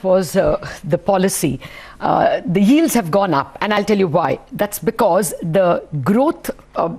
was the policy. The yields have gone up, and I'll tell you why. That's because the growth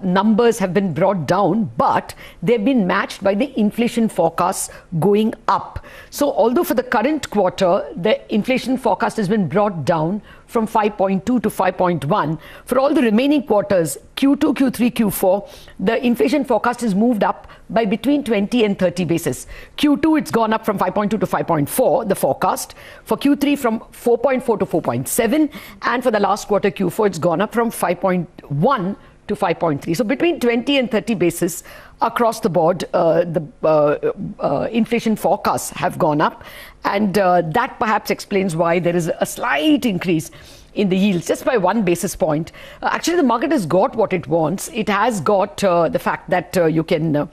numbers have been brought down, but they've been matched by the inflation forecasts going up. So although for the current quarter, the inflation forecast has been brought down from 5.2 to 5.1, for all the remaining quarters, Q2, Q3, Q4, the inflation forecast is moved up by between 20 and 30 basis. Q2, it's gone up from 5.2 to 5.4, the forecast. For Q3, from 4.4 to 4.7. And for the last quarter, Q4, it's gone up from 5.1 to 5.3. So between 20 and 30 basis across the board, the inflation forecasts have gone up. And that perhaps explains why there is a slight increase in the yields, just by 1 basis point. Actually, the market has got what it wants. It has got the fact that you can,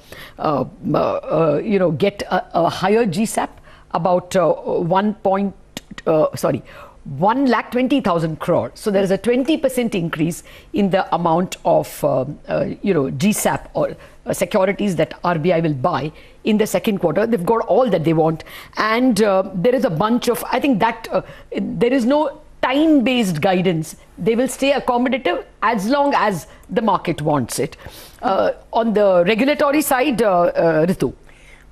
get a higher GSAP, about 1,20,000 crore. So there is a 20% increase in the amount of, GSAP or securities that RBI will buy in the second quarter. They've got all that they want. And there is a bunch of, I think that there is no time-based guidance. They will stay accommodative as long as the market wants it. On the regulatory side, Ritu.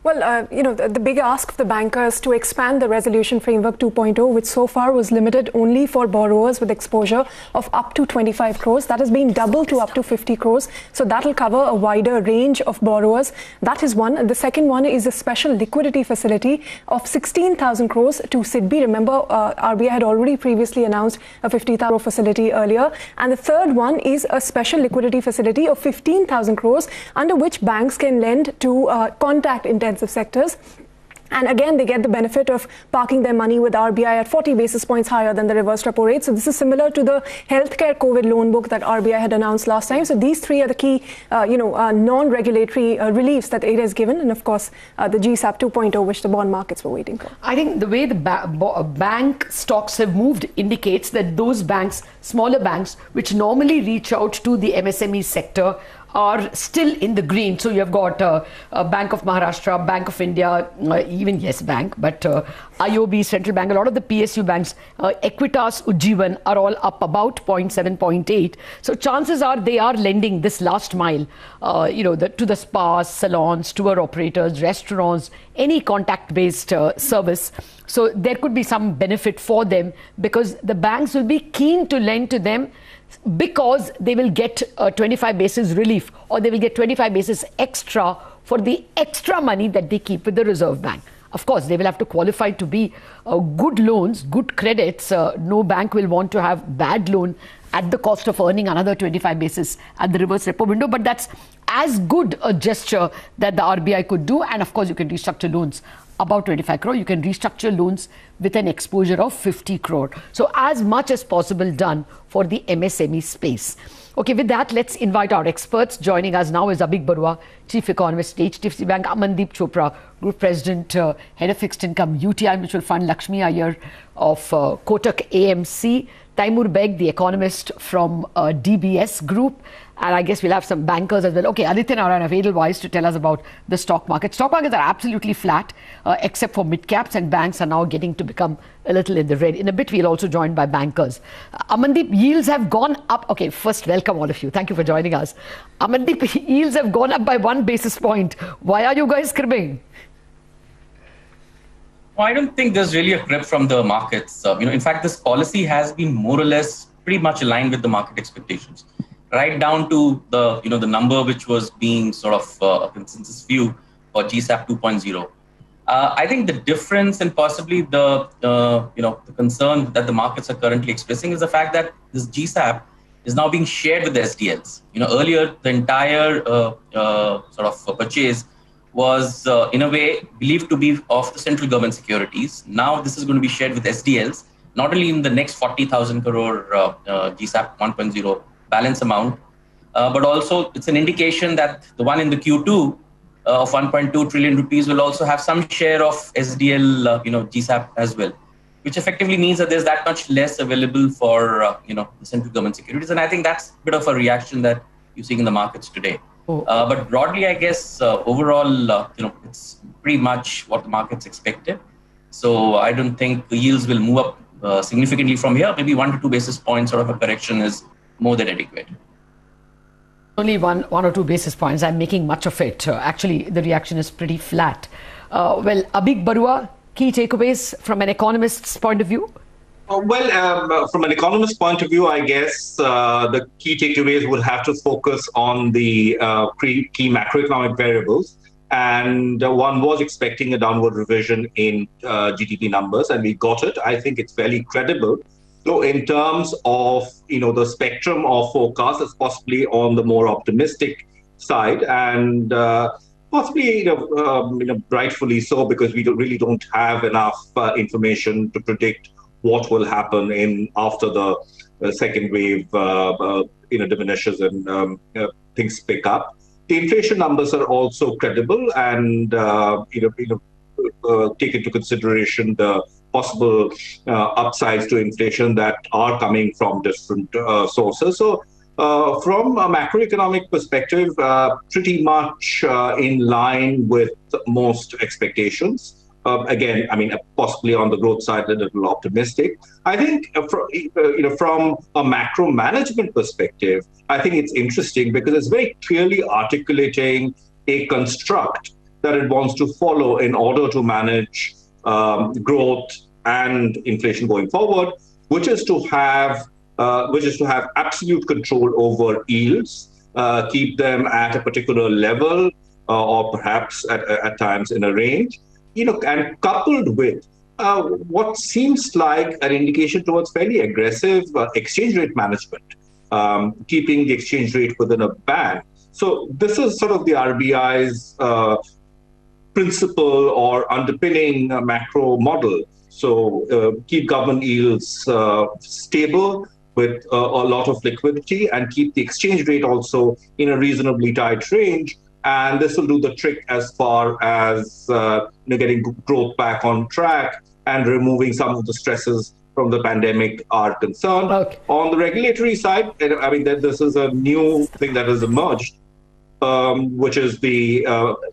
Well, the big ask of the bankers to expand the Resolution Framework 2.0, which so far was limited only for borrowers with exposure of up to 25 crores. That has been doubled to up to 50 crores. So that will cover a wider range of borrowers. That is one. And the second one is a special liquidity facility of 16,000 crores to SIDBI. Remember, RBI had already previously announced a 50,000 crore facility earlier. And the third one is a special liquidity facility of 15,000 crores under which banks can lend to contact-intensive sectors. And again, they get the benefit of parking their money with RBI at 40 basis points higher than the reverse repo rate. So this is similar to the healthcare COVID loan book that RBI had announced last time. So these three are the key, non-regulatory reliefs that it has given. And of course, the GSAP 2.0, which the bond markets were waiting for. I think the way the bank stocks have moved indicates that those banks, smaller banks, which normally reach out to the MSME sector, are still in the green. So you have got Bank of Maharashtra, Bank of India, even Yes Bank, but IOB, Central Bank, a lot of the PSU banks, Equitas, Ujjivan are all up about 0.7, 0.8. So chances are they are lending this last mile, to the spas, salons, tour operators, restaurants, any contact-based service. So there could be some benefit for them because the banks will be keen to lend to them because they will get 25 basis relief, or they will get 25 basis extra for the extra money that they keep with the Reserve Bank. Of course, they will have to qualify to be good loans, good credits. No bank will want to have bad loan at the cost of earning another 25 basis at the reverse repo window. But that's as good a gesture that the RBI could do. And of course, you can restructure loans about 25 crore. You can restructure loans with an exposure of 50 crore. So as much as possible done for the MSME space. Okay, with that, let's invite our experts. Joining us now is Abhik Barua, Chief Economist, HDFC Bank, Amandeep Chopra, Group President, Head of Fixed Income, UTI Mutual Fund, Lakshmi Iyer of Kotak AMC, Taimur Beg, the economist from DBS Group, and I guess we'll have some bankers as well. Okay, Aditya Narayan of Edelweiss to tell us about the stock market. Stock markets are absolutely flat, except for mid-caps, and banks are now getting to become a little in the red. In a bit, we'll also joined by bankers. Amandeep, yields have gone up. Okay, first, welcome all of you. Thank you for joining us. Amandeep, yields have gone up by 1 basis point. Why are you guys cribbing? Well, I don't think there's really a crib from the markets. In fact, this policy has been more or less pretty much aligned with the market expectations, right down to the the number which was being sort of a consensus view for GSAP 2.0. I think the difference and possibly the concern that the markets are currently expressing is the fact that this GSAP is now being shared with the SDLs. Earlier the entire sort of purchase was in a way believed to be of the central government securities. Now this is going to be shared with SDLs, not only in the next 40,000 crore GSAP 1.0 balance amount, but also it's an indication that the one in the Q2 of 1.2 trillion rupees will also have some share of SDL, GSAP as well, which effectively means that there's that much less available for, the central government securities. And I think that's a bit of a reaction that you're seeing in the markets today. But broadly, I guess, overall, it's pretty much what the markets expected. So I don't think the yields will move up significantly from here. Maybe 1 to 2 basis points sort of a correction is more than adequate. Only one or two basis points. I'm making much of it. Actually, the reaction is pretty flat. Well, Abhig Barua, key takeaways from an economist's point of view? From an economist's point of view, I guess the key takeaways would have to focus on the key macroeconomic variables. And one was expecting a downward revision in GDP numbers, and we got it. I think it's fairly credible. So in terms of, the spectrum of forecasts, it's possibly on the more optimistic side, and possibly, rightfully so, because we really don't have enough information to predict what will happen after the second wave, diminishes and things pick up. The inflation numbers are also credible, and take into consideration the possible upsides to inflation that are coming from different sources. So from a macroeconomic perspective, pretty much in line with most expectations. Again, possibly on the growth side, a little optimistic. I think, from a macro management perspective, I think it's interesting because it's very clearly articulating a construct that it wants to follow in order to manage growth and inflation going forward, which is to have absolute control over yields, keep them at a particular level, or perhaps at times in a range, and coupled with what seems like an indication towards fairly aggressive exchange rate management, keeping the exchange rate within a band. So this is sort of the RBI's principle or underpinning macro model. So keep government yields stable with a lot of liquidity, and keep the exchange rate also in a reasonably tight range. And this will do the trick as far as getting growth back on track and removing some of the stresses from the pandemic are concerned. Okay. On the regulatory side, this is a new thing that has emerged, which is the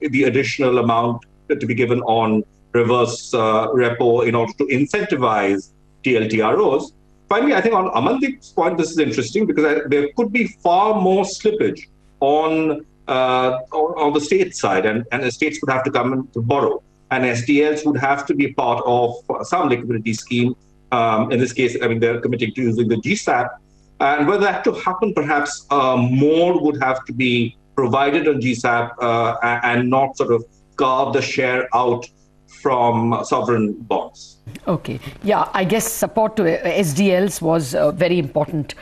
additional amount to be given on reverse repo in order to incentivize TLTROs. Finally, I think on Amandeep's point, this is interesting because there could be far more slippage on the state side, and the states would have to come in to borrow, and SDLs would have to be part of some liquidity scheme. In this case, they're committing to using the GSAP, and were that to happen, perhaps more would have to be provided on GSAP and not sort of carve the share out from sovereign bonds. Okay. Yeah, I guess support to SDLs was very important.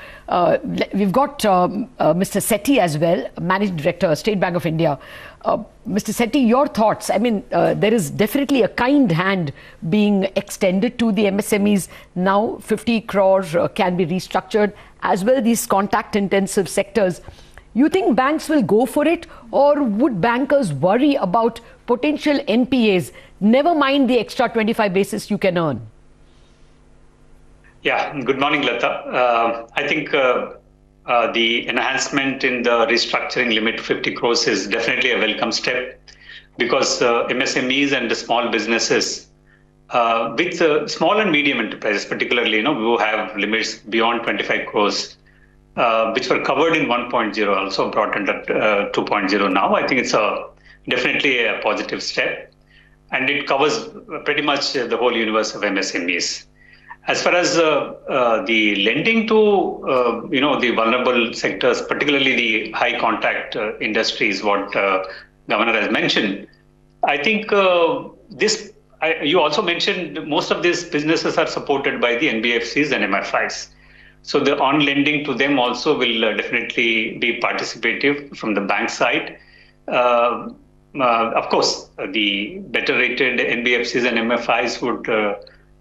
We've got Mr. Sethi as well, Managing Director, State Bank of India. Mr. Sethi, your thoughts? There is definitely a kind hand being extended to the MSMEs. Now 50 crore can be restructured, as well these contact-intensive sectors. You think banks will go for it, or would bankers worry about potential NPAs, never mind the extra 25 basis you can earn? Yeah, good morning, Lata. I think the enhancement in the restructuring limit to 50 crores is definitely a welcome step, because MSMEs and the small businesses with small and medium enterprises, particularly, who have limits beyond 25 crores, which were covered in 1.0, also brought under 2.0 now. I think it's definitely a positive step, and it covers pretty much the whole universe of MSMEs. As far as the lending to the vulnerable sectors, particularly the high contact industries, what Governor has mentioned, I think you also mentioned most of these businesses are supported by the NBFCs and MFIs. So the on lending to them also will definitely be participative from the bank side. Of course, the better rated NBFCs and MFIs would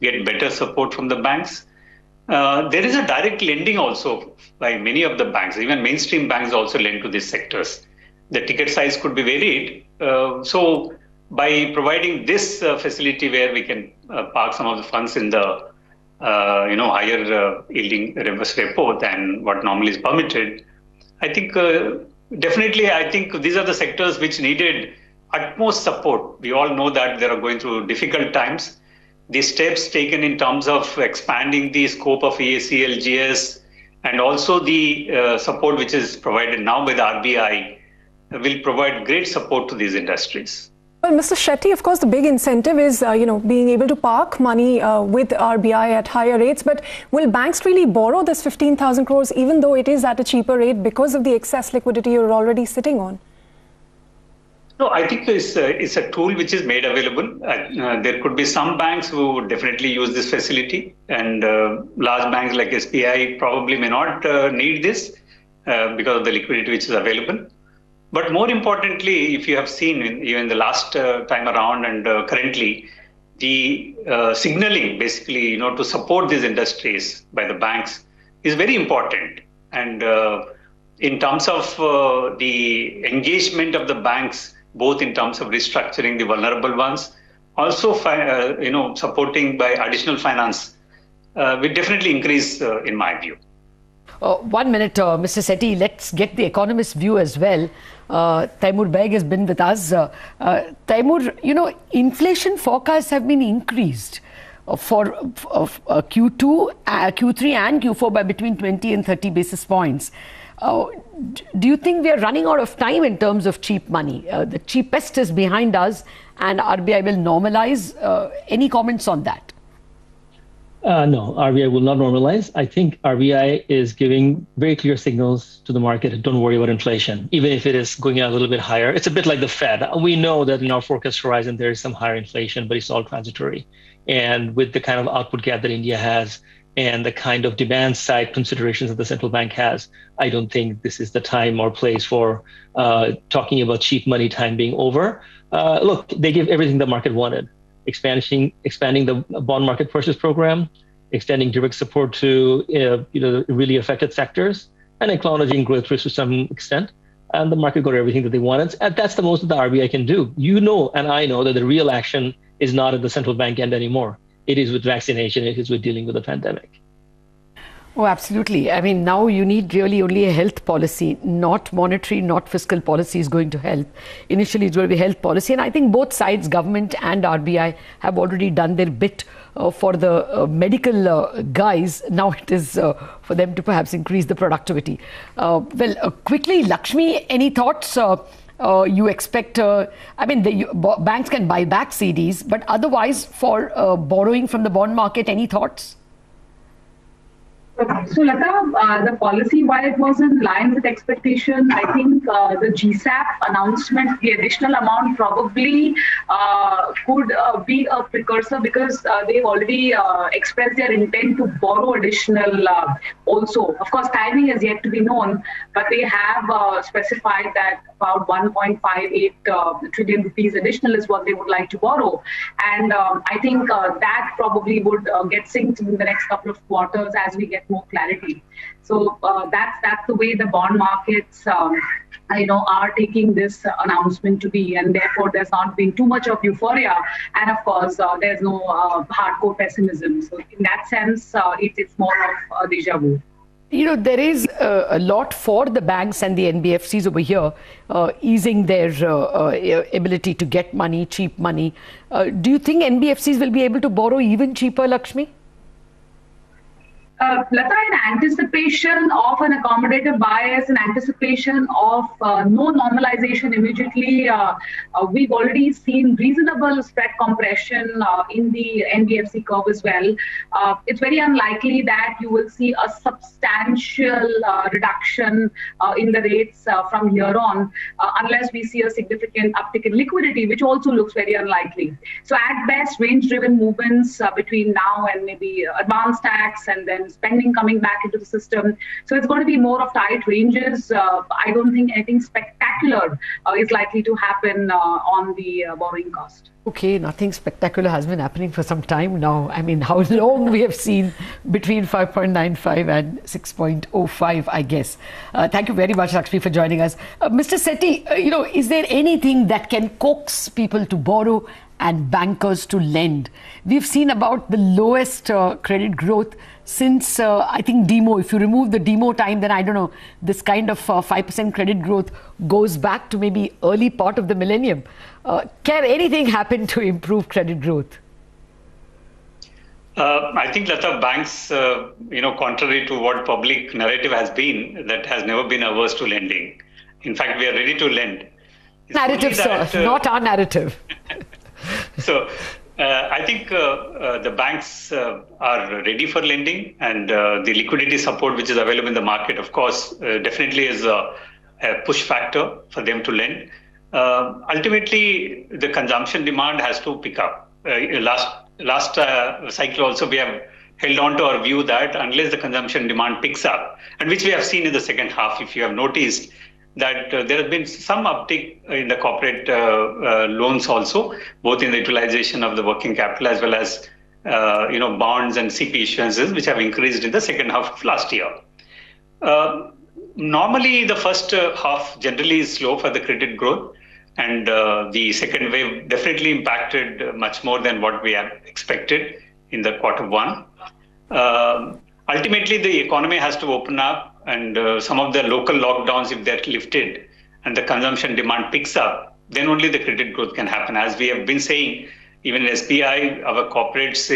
get better support from the banks. There is a direct lending also by many of the banks. Even mainstream banks also lend to these sectors. The ticket size could be varied. So by providing this facility where we can park some of the funds in the higher yielding reverse repo than what normally is permitted, I think definitely I think these are the sectors which needed utmost support. We all know that they are going through difficult times. the steps taken in terms of expanding the scope of EACLGS and also the support which is provided now by the RBI will provide great support to these industries. Well, Mr. Shetty, of course, the big incentive is, being able to park money with RBI at higher rates. But will banks really borrow this 15,000 crores, even though it is at a cheaper rate because of the excess liquidity you're already sitting on? No, I think it's a tool which is made available. There could be some banks who would definitely use this facility, and large banks like SBI probably may not need this because of the liquidity which is available. But more importantly, if you have seen even the last time around and currently, the signaling basically, to support these industries by the banks is very important. And in terms of the engagement of the banks, both in terms of restructuring the vulnerable ones, also supporting by additional finance, will definitely increase in my view. 1 minute, Mr. Sethi, let's get the economist's view as well. Taimur Beg has been with us. Taimur, inflation forecasts have been increased for Q2, Q3 and Q4 by between 20 and 30 basis points. Do you think we are running out of time in terms of cheap money? The cheapest is behind us and RBI will normalize. Any comments on that? No, RBI will not normalize. I think RBI is giving very clear signals to the market. Don't worry about inflation, even if it is going a little bit higher. It's a bit like the Fed. We know that in our forecast horizon, there is some higher inflation, but it's all transitory. And with the kind of output gap that India has and the kind of demand side considerations that the central bank has, I don't think this is the time or place for talking about cheap money time being over. Look, they give everything the market wanted. Expanding the bond market purchase program, extending direct support to really affected sectors, and acknowledging growth risks to some extent. And the market got everything that they wanted. And that's the most that the RBI can do. And I know that the real action is not at the central bank end anymore. It is with vaccination. It is with dealing with the pandemic. Oh, absolutely. I mean, now you need really only a health policy, not monetary, not fiscal policy is going to help. Initially, it's going to be health policy. And I think both sides, government and RBI, have already done their bit for the medical guys. Now it is for them to perhaps increase the productivity. Quickly, Lakshmi, any thoughts? You expect, the banks can buy back CDs, but otherwise for borrowing from the bond market, any thoughts? So, Lata, the policy, while it was in line with expectation, I think the GSAP announcement, the additional amount probably could be a precursor because they've already expressed their intent to borrow additional also. Of course, timing is yet to be known, but they have specified that about 1.58 trillion rupees additional is what they would like to borrow. And I think that probably would get synced in the next couple of quarters as we get more clarity. So that's the way the bond markets are taking this announcement to be, and therefore there's not been too much of euphoria, and of course there's no hardcore pessimism. So in that sense, it's more of a déjà vu. There is a lot for the banks and the NBFCs over here, easing their ability to get money, cheap money. Do you think NBFCs will be able to borrow even cheaper, Lakshmi? Lata, in anticipation of an accommodative bias, in anticipation of no normalization immediately, we've already seen reasonable spread compression in the NBFC curve as well. It's very unlikely that you will see a substantial reduction in the rates from here on, unless we see a significant uptick in liquidity, which also looks very unlikely. So at best, range-driven movements between now and maybe advance tax and then spending coming back into the system. So it's going to be more of tight ranges. I don't think anything spectacular is likely to happen on the borrowing cost. Okay, nothing spectacular has been happening for some time now. I mean, how long we have seen between 5.95 and 6.05, I guess. Thank you very much, Lakshmi, for joining us. Mr. Sethi, is there anything that can coax people to borrow and bankers to lend? We've seen about the lowest credit growth since, I think, demo. If you remove the demo time, then I don't know, this kind of 5% credit growth goes back to maybe early part of the millennium. Can anything happen to improve credit growth? I think that the banks, contrary to what public narrative has been, that has never been averse to lending. In fact, we are ready to lend. Narrative, sir, not our narrative. So I think the banks are ready for lending, and the liquidity support which is available in the market, of course, definitely is a push factor for them to lend. Ultimately, the consumption demand has to pick up. Last cycle also, we have held on to our view that unless the consumption demand picks up, and which we have seen in the second half, if you have noticed, that there has been some uptick in the corporate loans also, both in the utilization of the working capital as well as bonds and CP issuances, which have increased in the second half of last year. Normally, the first half generally is slow for the credit growth, and the second wave definitely impacted much more than what we had expected in the quarter one. Ultimately, the economy has to open up, and some of the local lockdowns, if they're lifted and the consumption demand picks up, then only the credit growth can happen. As we have been saying, even in SBI, our corporates,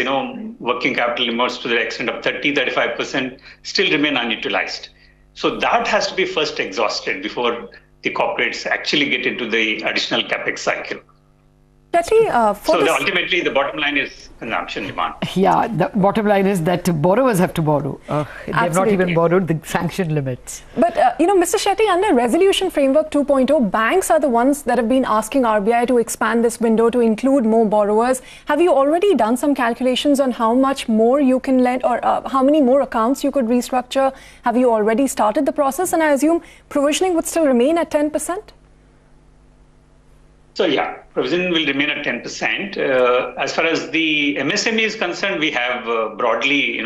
working capital limits to the extent of 30-35% still remain unutilized. So that has to be first exhausted before the corporates actually get into the additional capex cycle. Ultimately, the bottom line is consumption demand. Yeah, the bottom line is that borrowers have to borrow. They've not even borrowed the sanction limits. But, Mr. Shetty, under Resolution Framework 2.0, banks are the ones that have been asking RBI to expand this window to include more borrowers. Have you already done some calculations on how much more you can lend, or how many more accounts you could restructure? Have you already started the process? And I assume provisioning would still remain at 10%? So yeah, provision will remain at 10%. As far as the MSME is concerned, we have broadly,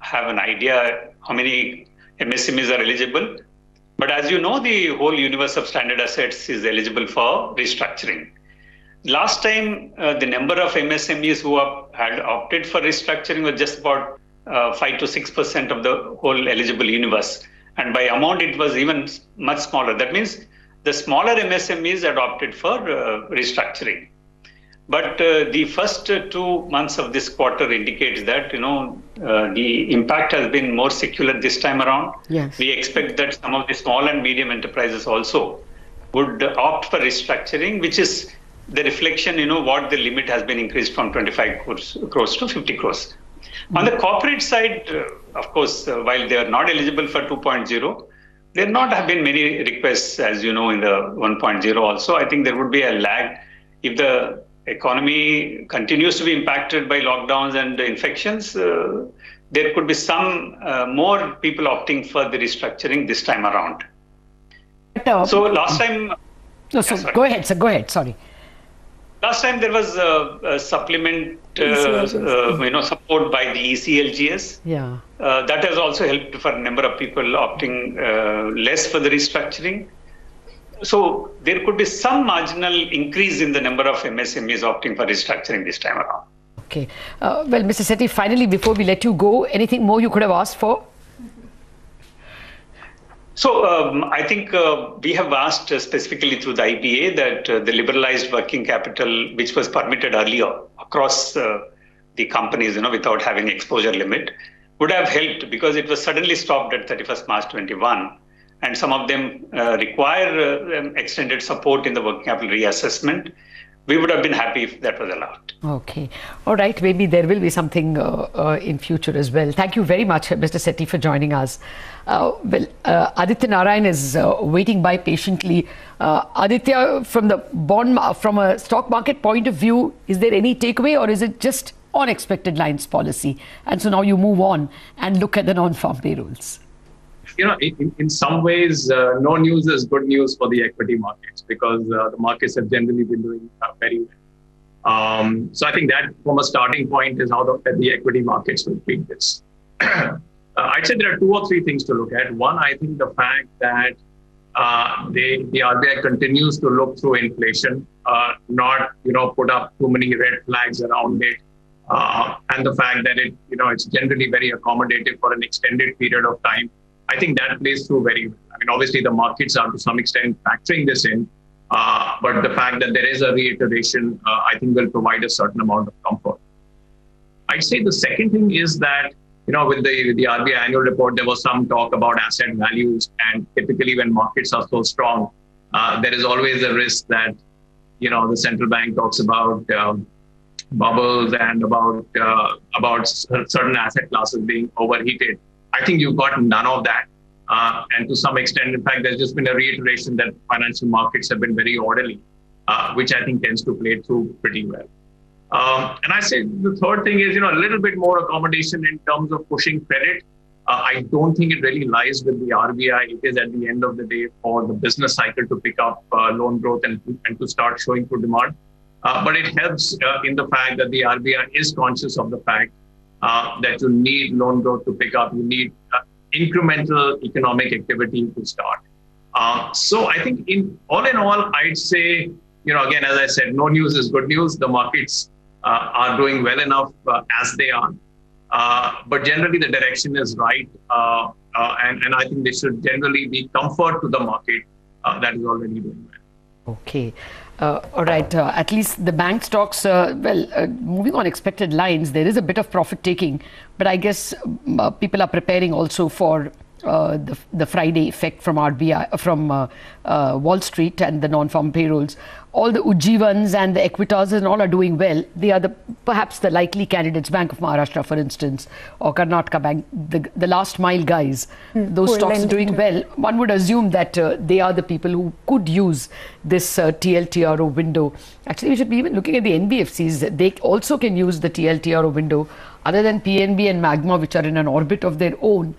have an idea how many MSMEs are eligible. But as you know, the whole universe of standard assets is eligible for restructuring. Last time, the number of MSMEs who had opted for restructuring was just about 5 to 6% of the whole eligible universe. And by amount, it was even much smaller. That means the smaller MSMEs adopted for restructuring. But the first 2 months of this quarter indicates that, the impact has been more secular this time around. Yes. We expect that some of the small and medium enterprises also would opt for restructuring, which is the reflection, what the limit has been increased from 25 crores to 50 crores. On the corporate side, of course, while they are not eligible for 2.0, there not have been many requests, as you know, in the 1.0 also. I think there would be a lag. If the economy continues to be impacted by lockdowns and infections, there could be some more people opting for the restructuring this time around. So last time... No, so go ahead, sir. Go ahead. Sorry. Last time there was a supplement, support by the ECLGS. Yeah. That has also helped for a number of people opting less for the restructuring. So there could be some marginal increase in the number of MSMEs opting for restructuring this time around. Okay. Well, Mr. Sethi, finally, before we let you go, anything more you could have asked for? So I think we have asked specifically through the IBA that the liberalized working capital, which was permitted earlier across the companies, without having exposure limit, would have helped, because it was suddenly stopped at 31st March 21. And some of them require extended support in the working capital reassessment. We would have been happy if that was allowed. Okay. All right. Maybe there will be something in future as well. Thank you very much, Mr. Sethi, for joining us. Aditya Narayan is waiting by patiently. Aditya, from a stock market point of view, is there any takeaway, or is it just on expected lines policy? And so now you move on and look at the non-farm payrolls. In some ways, no news is good news for the equity markets, because the markets have generally been doing very well. So I think that from a starting point is how the equity markets will treat this. I'd say there are 2 or 3 things to look at. One, I think the fact that the RBI continues to look through inflation, not put up too many red flags around it, and the fact that it's generally very accommodative for an extended period of time. I think that plays through very well. I mean, obviously, the markets are to some extent factoring this in, but the fact that there is a reiteration, I think, will provide a certain amount of comfort. I'd say the second thing is that, with the RBI annual report, there was some talk about asset values. And typically when markets are so strong, there is always a risk that, the central bank talks about bubbles and about certain asset classes being overheated. I think you've got none of that. And to some extent, in fact, there's just been a reiteration that financial markets have been very orderly, which I think tends to play through pretty well. And I say the third thing is, a little bit more accommodation in terms of pushing credit. I don't think it really lies with the RBI. It is at the end of the day for the business cycle to pick up loan growth and to start showing through demand. But it helps in the fact that the RBI is conscious of the fact that you need loan growth to pick up. You need incremental economic activity to start. So I think in all, I'd say, again, as I said, no news is good news. The markets are doing well enough as they are. But generally, the direction is right. And I think there should generally be comfort to the market that is already doing well. Okay. All right. At least the bank stocks, moving on expected lines, there is a bit of profit taking. But I guess people are preparing also for the Friday effect from RBI, from Wall Street and the non-farm payrolls. All the Ujjivans and the Equitas and all are doing well. They are perhaps the likely candidates, Bank of Maharashtra, for instance, or Karnataka Bank, the last mile guys. Those stocks are doing well. One would assume that they are the people who could use this TLTRO window. Actually, we should be even looking at the NBFCs. They also can use the TLTRO window, other than PNB and Magma, which are in an orbit of their own.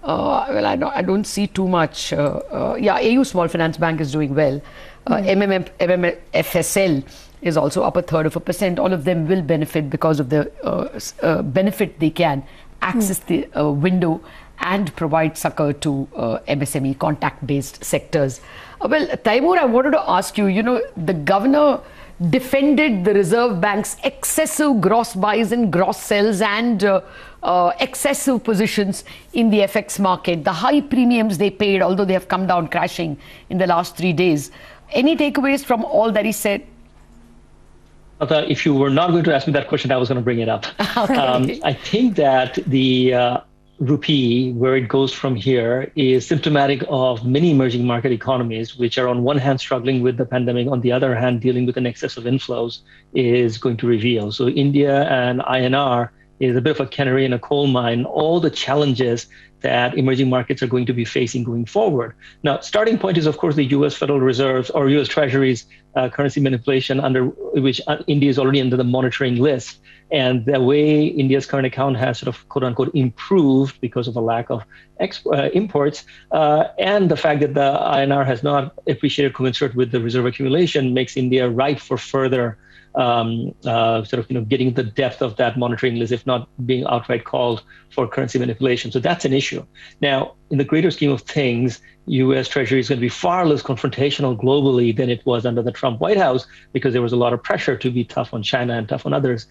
I don't see too much. AU Small Finance Bank is doing well. MMFSL is also up 1/3%. All of them will benefit because of the benefit they can access the window and provide succor to MSME contact-based sectors. Taimur, I wanted to ask you, the governor defended the Reserve Bank's excessive gross buys and gross sells and excessive positions in the FX market, the high premiums they paid, although they have come down crashing in the last 3 days. Any takeaways from all that he said? If you were not going to ask me that question, I was going to bring it up. Okay. I think that the rupee, where it goes from here, is symptomatic of many emerging market economies, which are on one hand struggling with the pandemic, on the other hand dealing with an excess of inflows, is going to reveal. So India and INR is a bit of a canary in a coal mine, all the challenges that emerging markets are going to be facing going forward. Now, starting point is, of course, the US Federal Reserve's or US Treasury's currency manipulation, under which India is already under the monitoring list. And the way India's current account has sort of, quote unquote, improved because of a lack of imports, and the fact that the INR has not appreciated commensurate with the reserve accumulation makes India ripe for further getting the depth of that monitoring list, if not being outright called for currency manipulation. So that's an issue. Now, in the greater scheme of things, U.S. Treasury is going to be far less confrontational globally than it was under the Trump White House, because there was a lot of pressure to be tough on China and tough on others.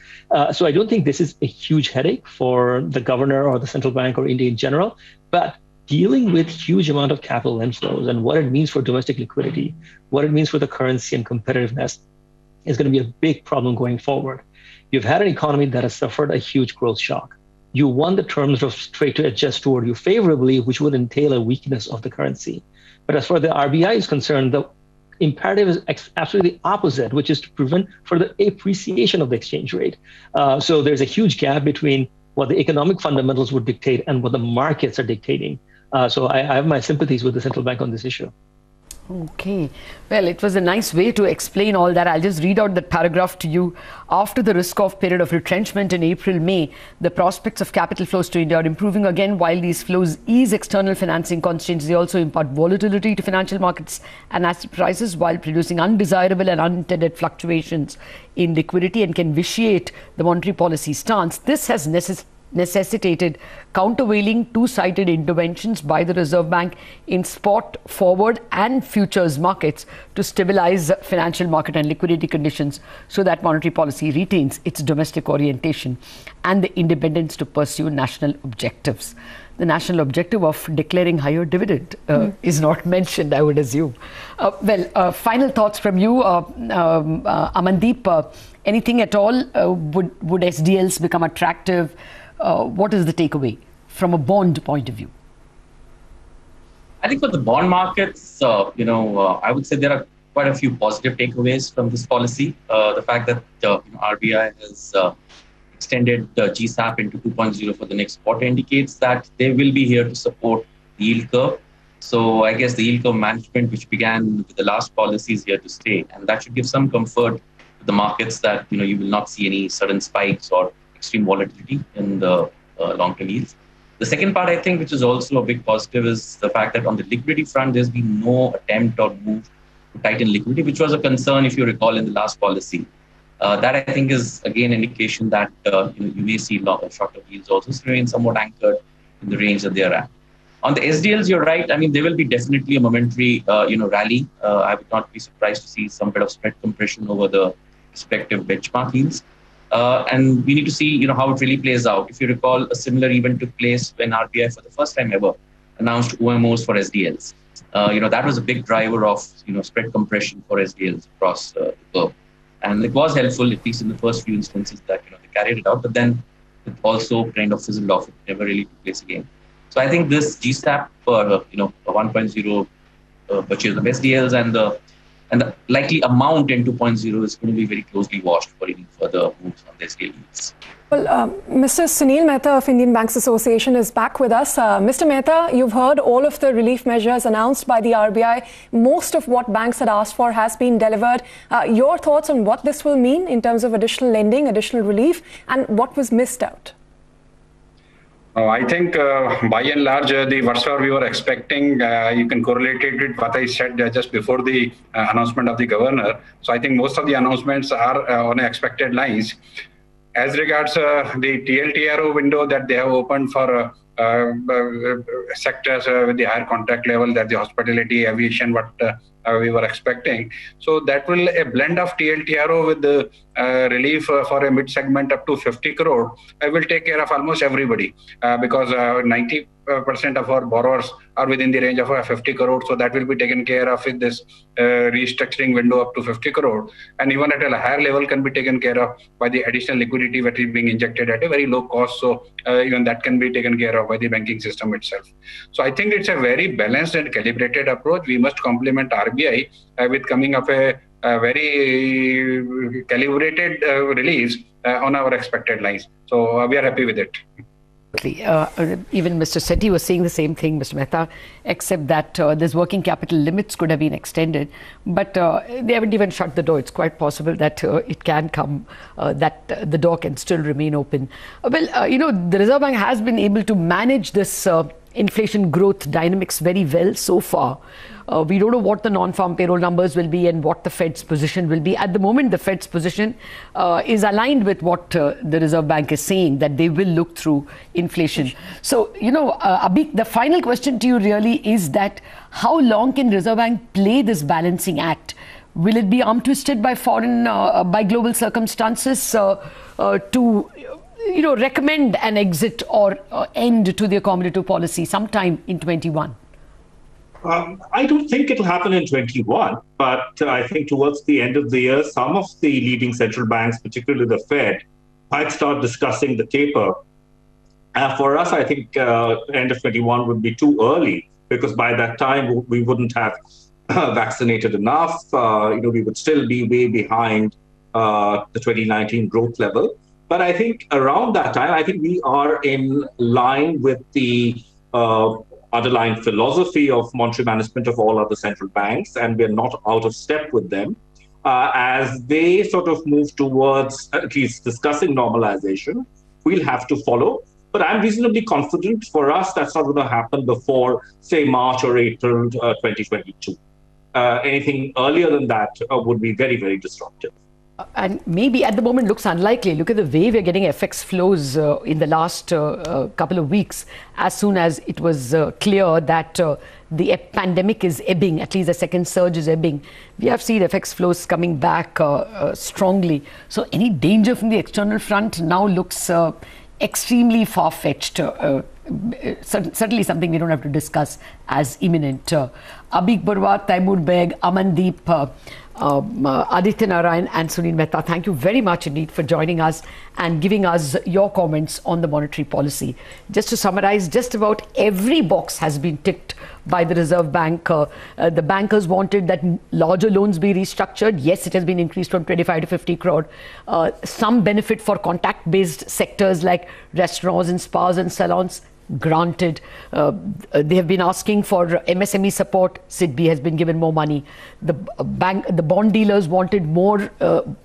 So I don't think this is a huge headache for the governor or the central bank or India in general, but dealing with huge amount of capital inflows and what it means for domestic liquidity, what it means for the currency and competitiveness, is going to be a big problem going forward. You've had an economy that has suffered a huge growth shock. You want the terms of trade to adjust toward you favorably, which would entail a weakness of the currency. But as far as the RBI is concerned, the imperative is absolutely opposite, which is to prevent further appreciation of the exchange rate. So there's a huge gap between what the economic fundamentals would dictate and what the markets are dictating. So I have my sympathies with the central bank on this issue. Okay. Well, it was a nice way to explain all that. I'll just read out that paragraph to you. After the risk-off period of retrenchment in April-May, the prospects of capital flows to India are improving again. While these flows ease external financing constraints, they also impart volatility to financial markets and asset prices while producing undesirable and unintended fluctuations in liquidity and can vitiate the monetary policy stance. This has necessitated countervailing two-sided interventions by the Reserve Bank in spot, forward and futures markets to stabilize financial market and liquidity conditions so that monetary policy retains its domestic orientation and the independence to pursue national objectives. The national objective of declaring higher dividend is not mentioned, I would assume. Final thoughts from you, Amandeep. Anything at all? Would SDLs become attractive? What is the takeaway from a bond point of view? I think for the bond markets, I would say there are quite a few positive takeaways from this policy. The fact that RBI has extended the GSAP into 2.0 for the next quarter indicates that they will be here to support the yield curve. So I guess the yield curve management, which began with the last policy, is here to stay, and that should give some comfort to the markets that you will not see any sudden spikes or extreme volatility in the long-term yields. The second part, I think, which is also a big positive, is the fact that on the liquidity front, there's been no attempt or move to tighten liquidity, which was a concern, if you recall, in the last policy. That, I think, is again an indication that you may see short-term yields also remain somewhat anchored in the range that they are at. On the SDLs, you're right. I mean, there will be definitely a momentary, rally. I would not be surprised to see some bit of spread compression over the respective benchmark yields. And we need to see, how it really plays out. If you recall, a similar event took place when RBI, for the first time ever, announced OMOs for SDLs. That was a big driver of, spread compression for SDLs across the curve. And it was helpful, at least in the first few instances, that they carried it out. But then it also kind of fizzled off. It never really took place again. So I think this GSAP, 1.0 purchase of SDLs and the likely amount in 2.0 is going to be very closely watched for any further moves on the SDL yields. Well, Mr. Sunil Mehta of Indian Banks Association is back with us. Mr. Mehta, you've heard all of the relief measures announced by the RBI. Most of what banks had asked for has been delivered. Your thoughts on what this will mean in terms of additional lending, additional relief, and what was missed out? I think by and large, the whatsoever we were expecting, you can correlate it with what I said just before the announcement of the governor. So I think most of the announcements are on expected lines. As regards the TLTRO window that they have opened for sectors with the higher contract level, that the hospitality, aviation, what we were expecting. So that will a blend of TLTRO with the relief for a mid-segment up to 50 crore will take care of almost everybody because 90% of our borrowers are within the range of 50 crore. So that will be taken care of with this restructuring window up to 50 crore. And even at a higher level can be taken care of by the additional liquidity that is being injected at a very low cost. So even that can be taken care of by the banking system itself. So I think it's a very balanced and calibrated approach. We must complement RBI with coming up a very calibrated release on our expected lines. So we are happy with it. Even Mr. Sethi was saying the same thing, Mr. Mehta, except that this working capital limits could have been extended, but they haven't even shut the door. It's quite possible that it can come, that the door can still remain open. The Reserve Bank has been able to manage this inflation growth dynamics very well so far. We don't know what the non-farm payroll numbers will be and what the Fed's position will be. At the moment, the Fed's position is aligned with what the Reserve Bank is saying, that they will look through inflation. So, Abhi, the final question to you really is that how long can Reserve Bank play this balancing act? Will it be arm-twisted by by global circumstances to recommend an exit or end to the accommodative policy sometime in 21? I don't think it'll happen in 21, but I think towards the end of the year, some of the leading central banks, particularly the Fed, might start discussing the taper. For us, I think end of 21 would be too early, because by that time we wouldn't have vaccinated enough. We would still be way behind the 2019 growth level. But I think around that time, I think we are in line with the underlying philosophy of monetary management of all other central banks, and we're not out of step with them as they sort of move towards at least discussing normalization. We'll have to follow, but I'm reasonably confident for us that's not going to happen before, say, March or April 2022. Anything earlier than that would be very, very disruptive. And maybe at the moment looks unlikely. Look at the way we're getting FX flows in the last couple of weeks. As soon as it was clear that the pandemic is ebbing, at least the second surge is ebbing, we have seen FX flows coming back strongly. So any danger from the external front now looks extremely far-fetched. Certainly something we don't have to discuss as imminent. Abik Barwa, Taimur Beg, Amandeep, Aditya Narayan and Sunil Mehta, thank you very much indeed for joining us and giving us your comments on the monetary policy. Just to summarize, just about every box has been ticked by the Reserve Bank. The bankers wanted that larger loans be restructured. Yes, it has been increased from 25 to 50 crore. Some benefit for contact-based sectors like restaurants and spas and salons. Granted. They have been asking for MSME support. SIDBI has been given more money. The bond dealers wanted more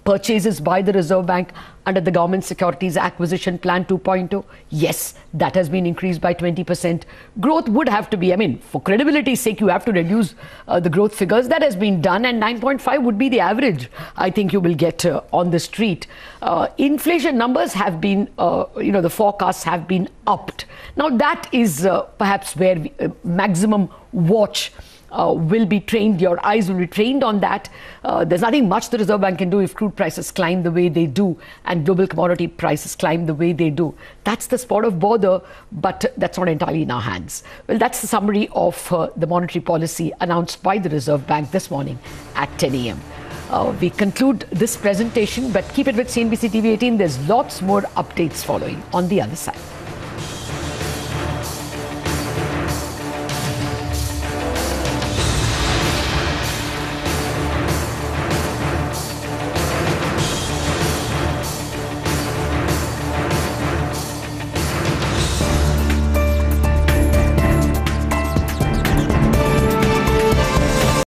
purchases by the Reserve Bank under the Government Securities Acquisition Plan 2.0. Yes, that has been increased by 20%. Growth would have to be, for credibility's sake, you have to reduce the growth figures. That has been done, and 9.5 would be the average I think you will get on the street. Inflation numbers have been, the forecasts have been upped. Now that is perhaps where maximum watch will be trained. Your eyes will be trained on that. There's nothing much the Reserve Bank can do if crude prices climb the way they do and global commodity prices climb the way they do. That's the spot of bother, but that's not entirely in our hands. Well, that's the summary of the monetary policy announced by the Reserve Bank this morning at 10 a.m. We conclude this presentation, but keep it with CNBC TV 18. There's lots more updates following on the other side.